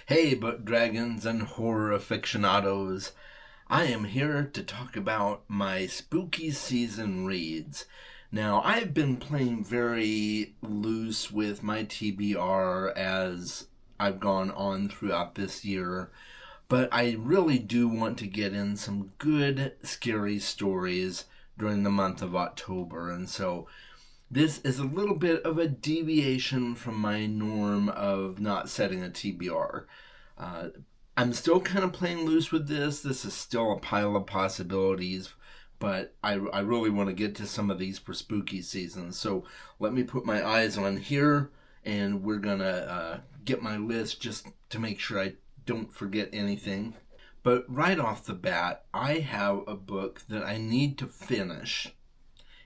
Hey, book dragons and horror aficionados. I am here to talk about my spooky season reads. Now, I've been playing very loose with my TBR as I've gone on throughout this year, but I really do want to get in some good, scary stories during the month of October, and so this is a little bit of a deviation from my norm of not setting a TBR. Uh, I'm still kind of playing loose with this. This is still a pile of possibilities, but I really want to get to some of these for spooky season. So let me put my eyes on here, and we're going to get my list just to make sure I don't forget anything. But right off the bat, I have a book that I need to finish.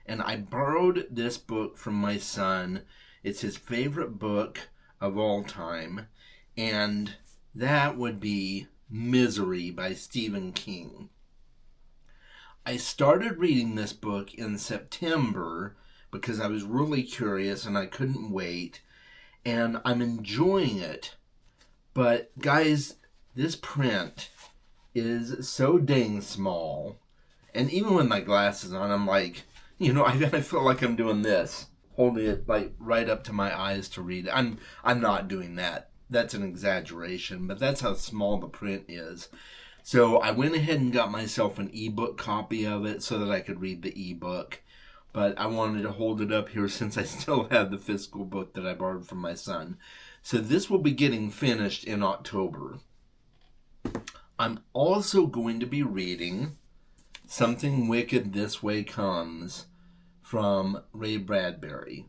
And I borrowed this book from my son. It's his favorite book of all time. And that would be Misery by Stephen King. I started reading this book in September because I was really curious and I couldn't wait. And I'm enjoying it. But guys, this print is so dang small. And even with my glasses on, I'm like, I feel like I'm doing this, holding it like right up to my eyes to read it. I'm not doing that. That's an exaggeration, but that's how small the print is. So I went ahead and got myself an ebook copy of it so that I could read the ebook. But I wanted to hold it up here since I still have the physical book that I borrowed from my son. So this will be getting finished in October. I'm also going to be reading Something Wicked This Way Comes from Ray Bradbury.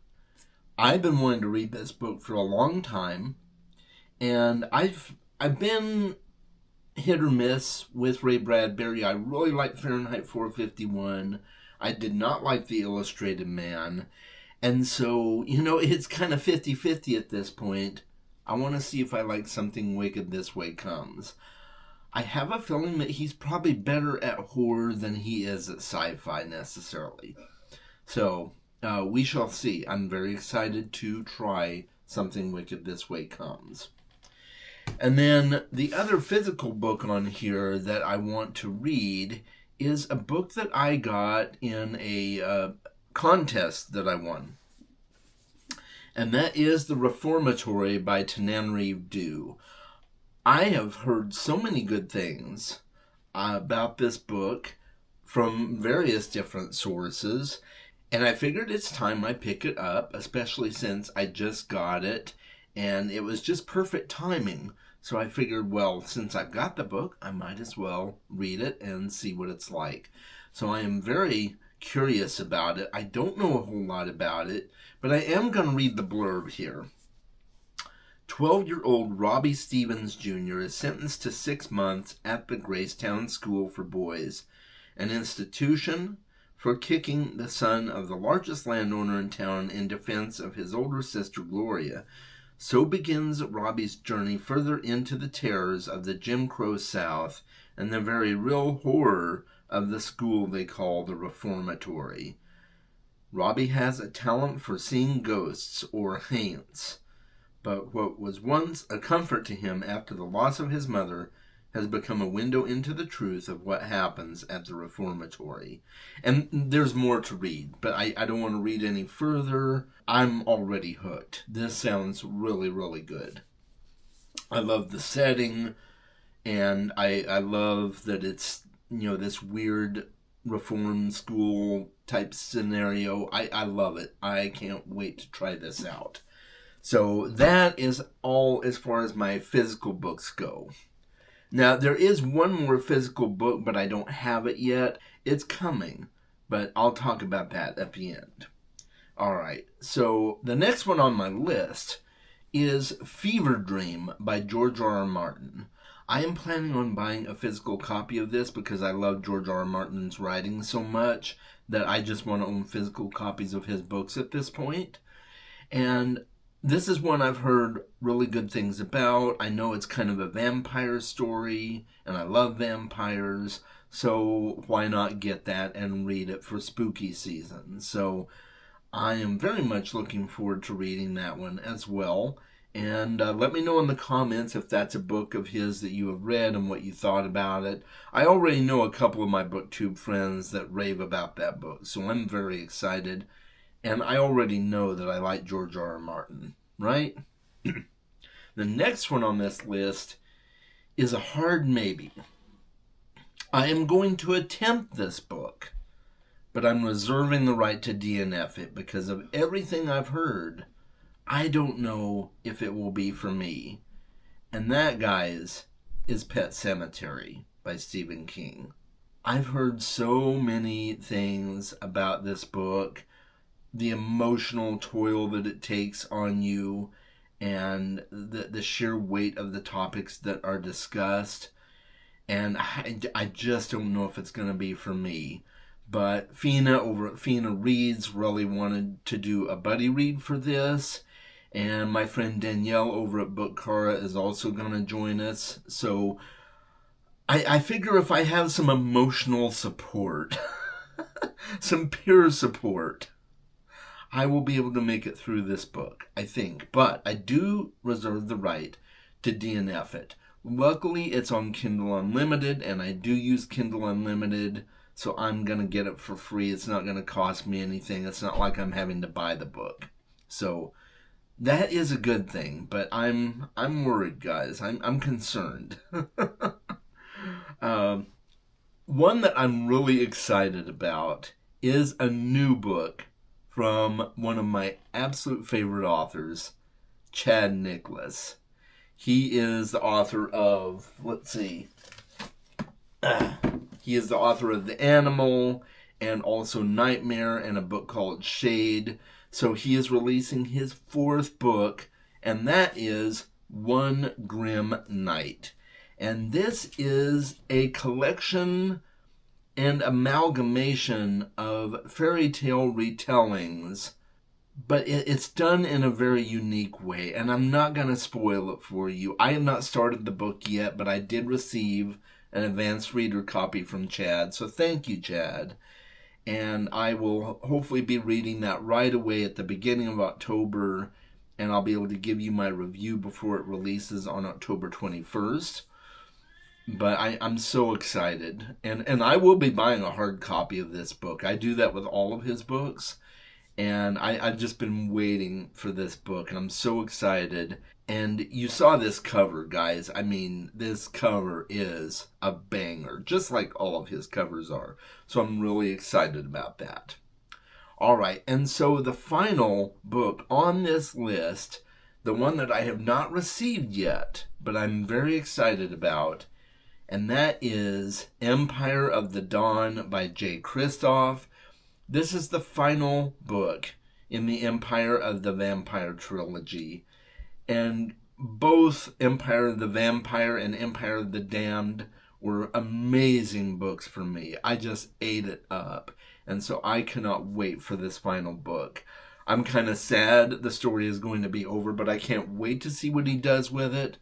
I've been wanting to read this book for a long time, and I've been hit or miss with Ray Bradbury. I really like Fahrenheit 451. I did not like The Illustrated Man. And so, it's kind of 50-50 at this point. I want to see if I like Something Wicked This Way Comes. I have a feeling that he's probably better at horror than he is at sci-fi necessarily. So, we shall see. I'm very excited to try Something Wicked This Way Comes. And then the other physical book on here that I want to read is a book that I got in a contest that I won. And that is The Reformatory by Tananarive Due. I have heard so many good things about this book from various different sources, and I figured it's time I pick it up, especially since I just got it, and it was just perfect timing. So I figured, well, since I've got the book, I might as well read it and see what it's like. So I am very curious about it. I don't know a whole lot about it, but I am going to read the blurb here. 12-year-old Robbie Stevens Jr. is sentenced to 6 months at the Gracetown School for Boys, an institution for kicking the son of the largest landowner in town in defense of his older sister Gloria. So begins Robbie's journey further into the terrors of the Jim Crow South and the very real horror of the school they call the Reformatory. Robbie has a talent for seeing ghosts or haints. But what was once a comfort to him after the loss of his mother has become a window into the truth of what happens at the Reformatory. And there's more to read, but I don't want to read any further. I'm already hooked. This sounds really, really good. I love the setting, and I love that it's, this weird reform school type scenario. I love it. I can't wait to try this out. So that is all as far as my physical books go. Now, there is one more physical book, but I don't have it yet. It's coming, but I'll talk about that at the end. All right, so the next one on my list is Fever Dream by George R. R. Martin. I am planning on buying a physical copy of this because I love George R. R. Martin's writing so much that I just want to own physical copies of his books at this point. And this is one I've heard really good things about. I know it's kind of a vampire story, and I love vampires, so why not get that and read it for spooky season? So I am very much looking forward to reading that one as well. And let me know in the comments if that's a book of his that you have read and what you thought about it. I already know a couple of my booktube friends that rave about that book, so I'm very excited. And I already know that I like George R. R. Martin, right? The next one on this list is a hard maybe. I am going to attempt this book, but I'm reserving the right to DNF it because of everything I've heard. I don't know if it will be for me. And that, guys, is Pet Sematary by Stephen King. I've heard so many things about this book, the emotional toil that it takes on you, and the sheer weight of the topics that are discussed. And I just don't know if it's going to be for me. But Fina over at Fina Reads really wanted to do a buddy read for this. And my friend Danielle over at Bookcara is also going to join us. So I figure if I have some emotional support, some peer support, I will be able to make it through this book, I think. But I do reserve the right to DNF it. Luckily, it's on Kindle Unlimited, and I do use Kindle Unlimited, so I'm going to get it for free. It's not going to cost me anything. It's not like I'm having to buy the book. So that is a good thing, but I'm worried, guys. I'm concerned. One that I'm really excited about is a new book from one of my absolute favorite authors, Chad Nicholas. He is the author of, he is the author of The Animal and also Nightmare and a book called Shade. So he is releasing his fourth book, and that is One Grim Night. And this is a collection and amalgamation of fairy tale retellings, but it's done in a very unique way, and I'm not going to spoil it for you. I have not started the book yet, but I did receive an advanced reader copy from Chad, so thank you, Chad. And I will hopefully be reading that right away at the beginning of October, and I'll be able to give you my review before it releases on October 21st. But I'm so excited. And I will be buying a hard copy of this book. I do that with all of his books. And I've just been waiting for this book, and I'm so excited. And you saw this cover, guys. I mean, this cover is a banger, just like all of his covers are. So I'm really excited about that. All right, and so the final book on this list, the one that I have not received yet, but I'm very excited about, and that is Empire of the Dawn by Jay Kristoff. This is the final book in the Empire of the Vampire trilogy. And both Empire of the Vampire and Empire of the Damned were amazing books for me. I just ate it up. And so I cannot wait for this final book. I'm kind of sad the story is going to be over, but I can't wait to see what he does with it.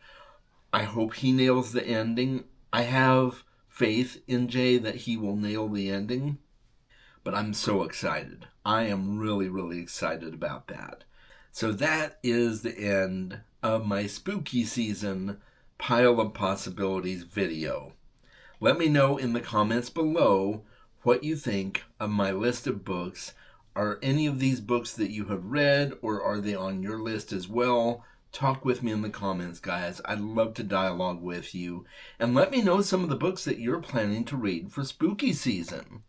I hope he nails the ending. I have faith in Jay that he will nail the ending. But I'm so excited. I am really, really excited about that. So that is the end of my spooky season Pile of Possibilities video. Let me know in the comments below what you think of my list of books. Are any of these books that you have read, or are they on your list as well? Talk with me in the comments, guys. I'd love to dialogue with you. And let me know some of the books that you're planning to read for spooky season.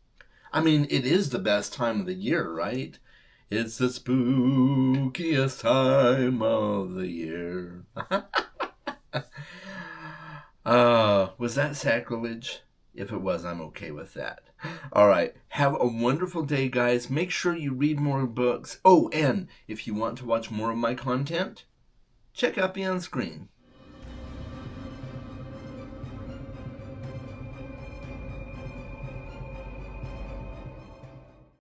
I mean, it is the best time of the year, right? It's the spookiest time of the year. Was that sacrilege? If it was, I'm okay with that. All right. Have a wonderful day, guys. Make sure you read more books. Oh, and if you want to watch more of my content, check out the on screen.